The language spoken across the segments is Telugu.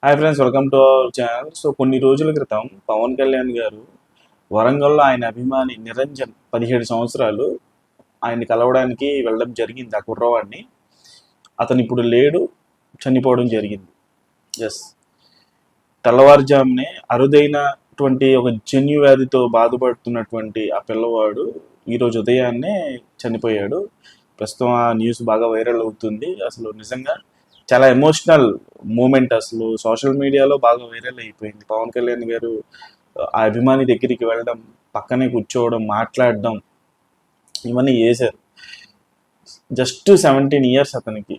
Hi friends, welcome to our channel. So కొన్ని రోజుల క్రితం పవన్ కళ్యాణ్ గారు వరంగల్లో ఆయన అభిమాని నిరంజన్ 17 సంవత్సరాలు ఆయన్ని కలవడానికి వెళ్ళడం జరిగింది. ఆ కుర్రవాడిని అతను ఇప్పుడు లేడు, చనిపోవడం జరిగింది. ఎస్, తెల్లవారుజామునే అరుదైనటువంటి ఒక జన్యు వ్యాధితో బాధపడుతున్నటువంటి ఆ పిల్లవాడు ఈరోజు ఉదయాన్నే చనిపోయాడు. ప్రస్తుతం ఆ న్యూస్ బాగా వైరల్ అవుతుంది. అసలు నిజంగా చాలా ఎమోషనల్ మూమెంట్. అసలు సోషల్ మీడియాలో బాగా వైరల్ అయిపోయింది. పవన్ కళ్యాణ్ గారు ఆ అభిమాని దగ్గరికి వెళ్ళడం, పక్కనే కూర్చోవడం, మాట్లాడడం, ఇవన్నీ చేశారు. జస్ట్ 17 ఇయర్స్ అతనికి.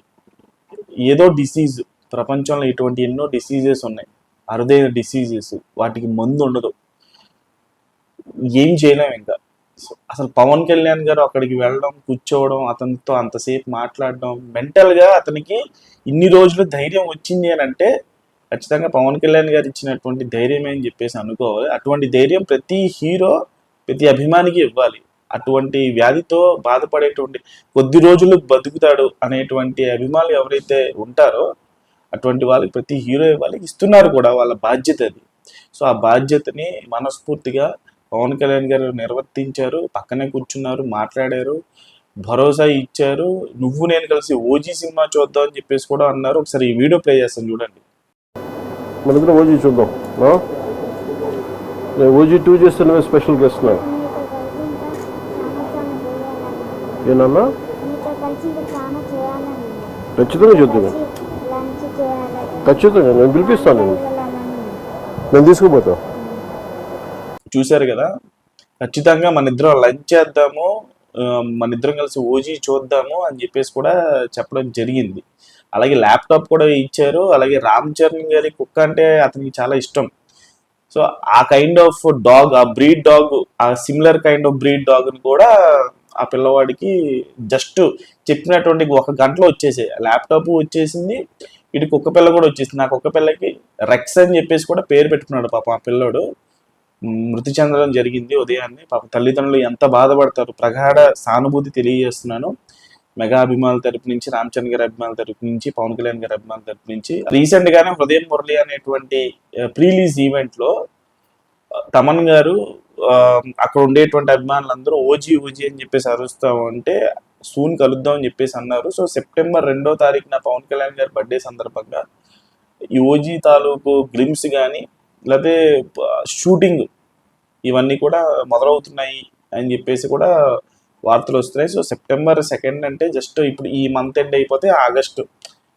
ఏదో డిసీజ్, ప్రపంచంలో ఇటువంటి ఎన్నో డిసీజెస్ ఉన్నాయి, అరుదైన డిసీజెస్, వాటికి మందు ఉండదు, ఏం చేయలేం ఇంకా. అసలు పవన్ కళ్యాణ్ గారు అక్కడికి వెళ్ళడం, కూర్చోవడం, అతనితో అంతసేపు మాట్లాడడం, మెంటల్గా అతనికి ఇన్ని రోజులు ధైర్యం వచ్చింది అని అంటే ఖచ్చితంగా పవన్ కళ్యాణ్ గారు ఇచ్చినటువంటి ధైర్యమే అని చెప్పేసి అనుకోవాలి. అటువంటి ధైర్యం ప్రతి హీరో, ప్రతి అభిమానికి ఇవ్వాలి. అటువంటి వ్యాధితో బాధపడేటువంటి, కొద్ది రోజులు బతుకుతాడు అనేటువంటి అభిమానులు ఎవరైతే ఉంటారో అటువంటి వాళ్ళకి ప్రతి హీరో ఇవ్వాలి, ఇస్తున్నారు కూడా, వాళ్ళ బాధ్యత అది. సో ఆ బాధ్యతని మనస్ఫూర్తిగా పవన్ కళ్యాణ్ గారు నిర్వర్తించారు. పక్కనే కూర్చున్నారు, మాట్లాడారు, భరోసా ఇచ్చారు. నువ్వు నేను కలిసి ఓజీ సినిమా చూద్దాం అని చెప్పేసి కూడా అన్నారు. ఒకసారి ఈ వీడియో ప్లే చేస్తాను, చూడండి. మన దగ్గర ఓజీ చూద్దాం. ఓజీ 2 చేస్తున్న స్పెషల్ గెస్ట్ నా ఏనన్నా ఖచ్చితంగా చూద్దాం. ఖచ్చితంగా నేను పిలిపిస్తాను, నేను తీసుకుపోతా. చూశారు కదా, ఖచ్చితంగా మన ఇద్దరం లంచ్ చేద్దాము, మన ఇద్దరం కలిసి ఓజీ చూద్దాము అని చెప్పేసి కూడా చెప్పడం జరిగింది. అలాగే ల్యాప్టాప్ కూడా ఇచ్చారు. అలాగే రామ్ చరణ్ గారి కుక్క అంటే అతనికి చాలా ఇష్టం. సో ఆ కైండ్ ఆఫ్ డాగ్, ఆ బ్రీడ్ డాగ్, ఆ సిమిలర్ కైండ్ ఆఫ్ బ్రీడ్ డాగ్ని కూడా ఆ పిల్లవాడికి జస్ట్ చెప్పినటువంటి 1 గంటలో వచ్చేసాయి. ల్యాప్టాప్ వచ్చేసింది, ఇటు కుక్క పిల్ల కూడా వచ్చేసింది. ఆ కుక్క పిల్లకి రెక్స్ అని చెప్పేసి కూడా పేరు పెట్టుకున్నాడు. పాపం ఆ పిల్లోడు మృతి చెందడం జరిగింది ఉదయాన్నే. పాప తల్లిదండ్రులు ఎంత బాధపడతారు. ప్రగాఢ సానుభూతి తెలియజేస్తున్నాను మెగా అభిమానుల తరపు నుంచి, రామ్ చరణ్ గారి అభిమానుల తరపు నుంచి, పవన్ కళ్యాణ్ గారి అభిమానుల తరపు నుంచి. రీసెంట్ గానే హృదయం మురళి అనేటువంటి ప్రీలీజ్ ఈవెంట్ లో తమన్ గారు అక్కడ ఉండేటువంటి అభిమానులందరూ ఓజీ ఓజీ అని చెప్పేసి అరుస్తాం అంటే సూన్ కలుద్దాం అని చెప్పేసి అన్నారు. సో సెప్టెంబర్ 2వ తారీఖున పవన్ కళ్యాణ్ గారి బర్త్డే సందర్భంగా ఈ ఓజీ తాలూకు గ్లిమ్స్ కానీ, లేకపోతే షూటింగ్, ఇవన్నీ కూడా మొదలవుతున్నాయి అని చెప్పేసి కూడా వార్తలు వస్తున్నాయి. సో సెప్టెంబర్ 2 అంటే జస్ట్ ఇప్పుడు ఈ మంత్ ఎండ్ అయిపోతే ఆగస్టు,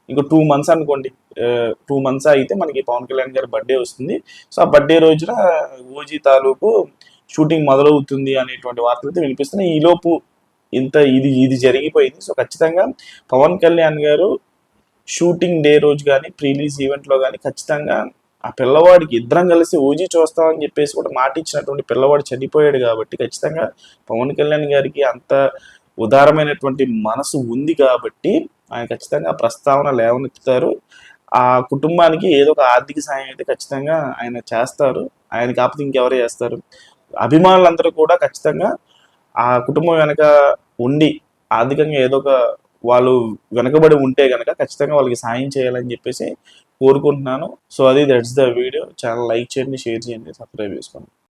ఇంకో 2 months అనుకోండి. 2 months అయితే మనకి పవన్ కళ్యాణ్ గారి బర్త్డే వస్తుంది. సో ఆ బర్త్డే రోజున ఓజీ తాలూకు షూటింగ్ మొదలవుతుంది అనేటువంటి వార్తలు అయితే వినిపిస్తున్నాయి. ఈలోపు ఇది జరిగిపోయింది. సో ఖచ్చితంగా పవన్ కళ్యాణ్ గారు షూటింగ్ డే రోజు కానీ, ప్రీలీజ్ ఈవెంట్లో కానీ ఖచ్చితంగా ఆ పిల్లవాడికి ఇద్దరం కలిసి ఓజీ చూస్తామని చెప్పేసి కూడా మాట ఇచ్చినటువంటి పిల్లవాడు చనిపోయాడు కాబట్టి ఖచ్చితంగా పవన్ కళ్యాణ్ గారికి అంత ఉదారమైనటువంటి మనసు ఉంది కాబట్టి ఆయన ఖచ్చితంగా ప్రస్తావన లేవనెత్తుతారు. ఆ కుటుంబానికి ఏదో ఒక ఆర్థిక సాయం అయితే ఖచ్చితంగా ఆయన చేస్తారు. ఆయన కాకపోతే ఇంకెవరు చేస్తారు? అభిమానులందరూ కూడా ఖచ్చితంగా ఆ కుటుంబం వెనక ఉండి ఆర్థికంగా ఏదో ఒక, వాళ్ళు వెనకబడి ఉంటే కనుక ఖచ్చితంగా వాళ్ళకి సాయం చేయాలని చెప్పేసి కోరుకుంటున్నాను. So that's the video. Channel like చేయండి, షేర్ చేయండి, సబ్స్క్రైబ్ చేసుకోండి.